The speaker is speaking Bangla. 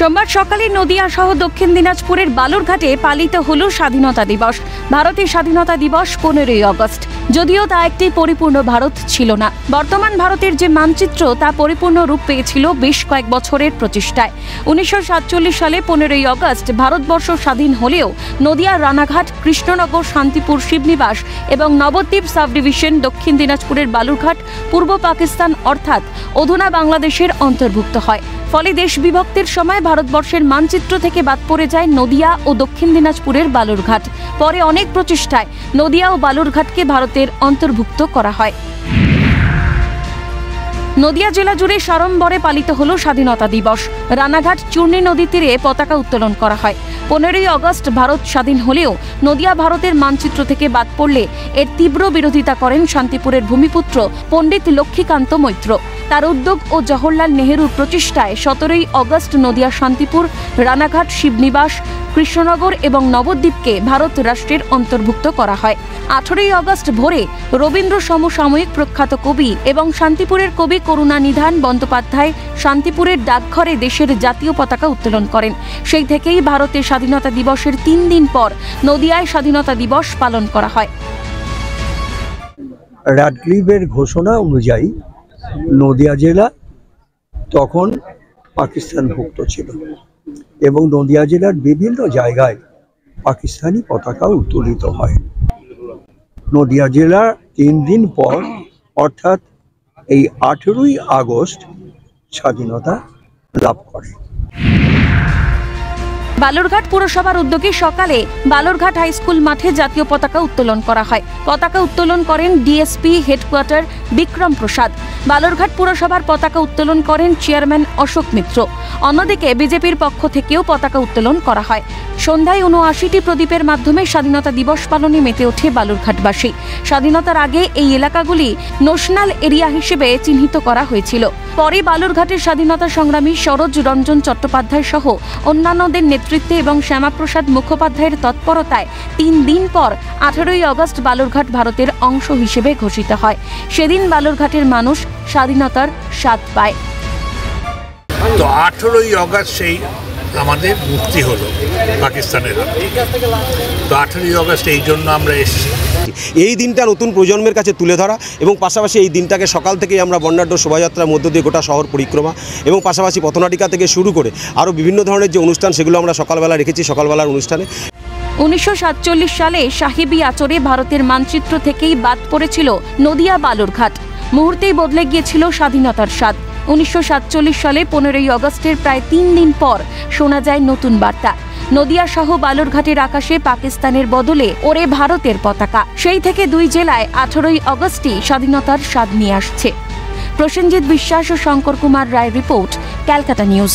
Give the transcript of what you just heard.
সোমবার সকালে নদিয়া সহ দক্ষিণ দিনাজপুরের বালুরঘাটে পালিত হল স্বাধীনতা দিবস। ভারতের স্বাধীনতা দিবস 15ই আগস্ট। যদিও তা একটি পরিপূর্ণ ভারত ছিল না। বর্তমান ভারতের যে মানচিত্র তা পরিপূর্ণ রূপ পেয়েছিল বেশ কয়েক বছরের প্রচেষ্টায়। 1947 সালে 15ই আগস্ট ভারতবর্ষ স্বাধীন হলেও নদিয়া, রানাঘাট, কৃষ্ণনগর, শান্তিপুর, শিবনিবাস এবং নবদ্বীপ সাব ডিভিশন দক্ষিণ দিনাজপুরের বালুরঘাট পূর্ব পাকিস্তান অর্থাৎ অধুনা বাংলাদেশের অন্তর্ভুক্ত হয়। ফলে দেশ বিভক্তির সময় ভারতবর্ষের মানচিত্র থেকে বাদ পড়ে যায় নদিয়া ও দক্ষিণ দিনাজপুরের বালুরঘাট। পরে অনেক প্রচেষ্টায় নদিয়া ও বালুরঘাটকে ভারতের অন্তর্ভুক্ত করা হয়। নদিয়া জেলা জুড়ে সাড়ম্বরে পালিত হল স্বাধীনতা দিবস। রানাঘাট চূর্ণী নদী তীরে পতাকা উত্তোলন করা হয়। 15ই আগস্ট ভারত স্বাধীন হলেও নদিয়া ভারতের মানচিত্র থেকে বাদ পড়লে এর তীব্র বিরোধিতা করেন শান্তিপুরের ভূমিপুত্র পণ্ডিত লক্ষ্মীকান্ত মৈত্র। তার উদ্যোগ ও জওহরলাল নেহেরুর প্রচেষ্টায় 17ই আগস্ট নদিয়া, শান্তিপুর, রানাঘাট, শিবনিবাস, কৃষ্ণনগর এবং নবদ্বীপকে ভারত রাষ্ট্রের অন্তর্ভুক্ত করা হয়। 18ই আগস্ট ভোরে রবীন্দ্র সমসাময়িক প্রখ্যাত কবি এবং শান্তিপুরের কবি করুণানিধান বন্দ্যোপাধ্যায় শান্তিপুরের ডাকঘরে দেশের জাতীয় পতাকা উত্তোলন করেন। সেই থেকেই ভারতের স্বাধীনতা দিবসের 3 দিন পর নদিয়ায় স্বাধীনতা দিবস পালন করা হয়। রাডক্লিফের ঘোষণা অনুযায়ী নদিয়া জেলা তখন পাকিস্তানভুক্ত ছিল এবং নদিয়া জেলার বিভিন্ন জায়গায় পাকিস্তানি পতাকা উত্তোলিত হয়। নদিয়া জেলা 3 দিন পর অর্থাৎ এই 18ই আগস্ট স্বাধীনতা লাভ করে। বালুরঘাট পুরসভার উদ্যোগে সকালে বালুরঘাট হাই স্কুল মাঠে জাতীয় পতাকা উত্তোলন করা হয়। পতাকা উত্তোলন করেন ডিএসপি হেডকোয়ার্টার বিক্রম প্রসাদ। বালুরঘাট পুরসভার পতাকা উত্তোলন করেন চেয়ারম্যান অশোক মিত্র। অন্যদিকে বিজেপির পক্ষ থেকেও পতাকা উত্তোলন করা হয়। সন্ধ্যায় 79টি প্রদীপের মাধ্যমে স্বাধীনতা দিবস পালনে মেতে ওঠে বালুরঘাটবাসী। স্বাধীনতার আগে এই এলাকাগুলি নোশনাল এরিয়া হিসেবে চিহ্নিত করা হয়েছিল। পরে বালুরঘাটের স্বাধীনতা সংগ্রামী সরোজ রঞ্জন চট্টোপাধ্যায় সহ অন্যান্যদের নেতৃত্বে এবং শ্যামাপ্রসাদ মুখোপাধ্যায়ের তৎপরতায় 3 দিন পর 18ই আগস্ট বালুরঘাট ভারতের অংশ হিসেবে ঘোষিত হয়। সেদিন বালুরঘাটের মানুষ স্বাধীনতার স্বাদ পায়। তো 18ই আগস্ট সেই আমাদের মুক্তি হলো পাকিস্তানের। তো 18ই আগস্ট এই জন্য আমরা এসেছি। এই দিনটা নতুন প্রজন্মের কাছে তুলে ধরা এবং পাশাপাশি এই দিনটাকে সকাল থেকেই আমরা বর্ণাঢ্য শোভাযাত্রার মধ্য দিয়ে গোটা শহর পরিক্রমা এবং পাশাপাশি পথনাটিকা থেকে শুরু করে আরও বিভিন্ন ধরনের যে অনুষ্ঠান সেগুলো আমরা সকালবেলা রেখেছি। সকালবেলার অনুষ্ঠানে 1947 সালে সাহেবী আচরে ভারতের মানচিত্র থেকেই বাদ পড়েছিল নদিয়া বালুরঘাট। মুহূর্তেই বদলে গিয়েছিল স্বাধীনতার স্বাদ। 1947 সালে 15ই আগস্টের প্রায় 3 দিন পর শোনা যায় নতুন বার্তা। নদিয়া সহ বালুরঘাটের আকাশে পাকিস্তানের বদলে ওড়ে ভারতের পতাকা। সেই থেকে 2 জেলায় 18ই আগস্টই স্বাধীনতার স্বাদ নিয়ে আসছে। প্রসেনজিৎ বিশ্বাস ও শঙ্কর কুমার রায়ের রিপোর্ট, ক্যালকাটা নিউজ।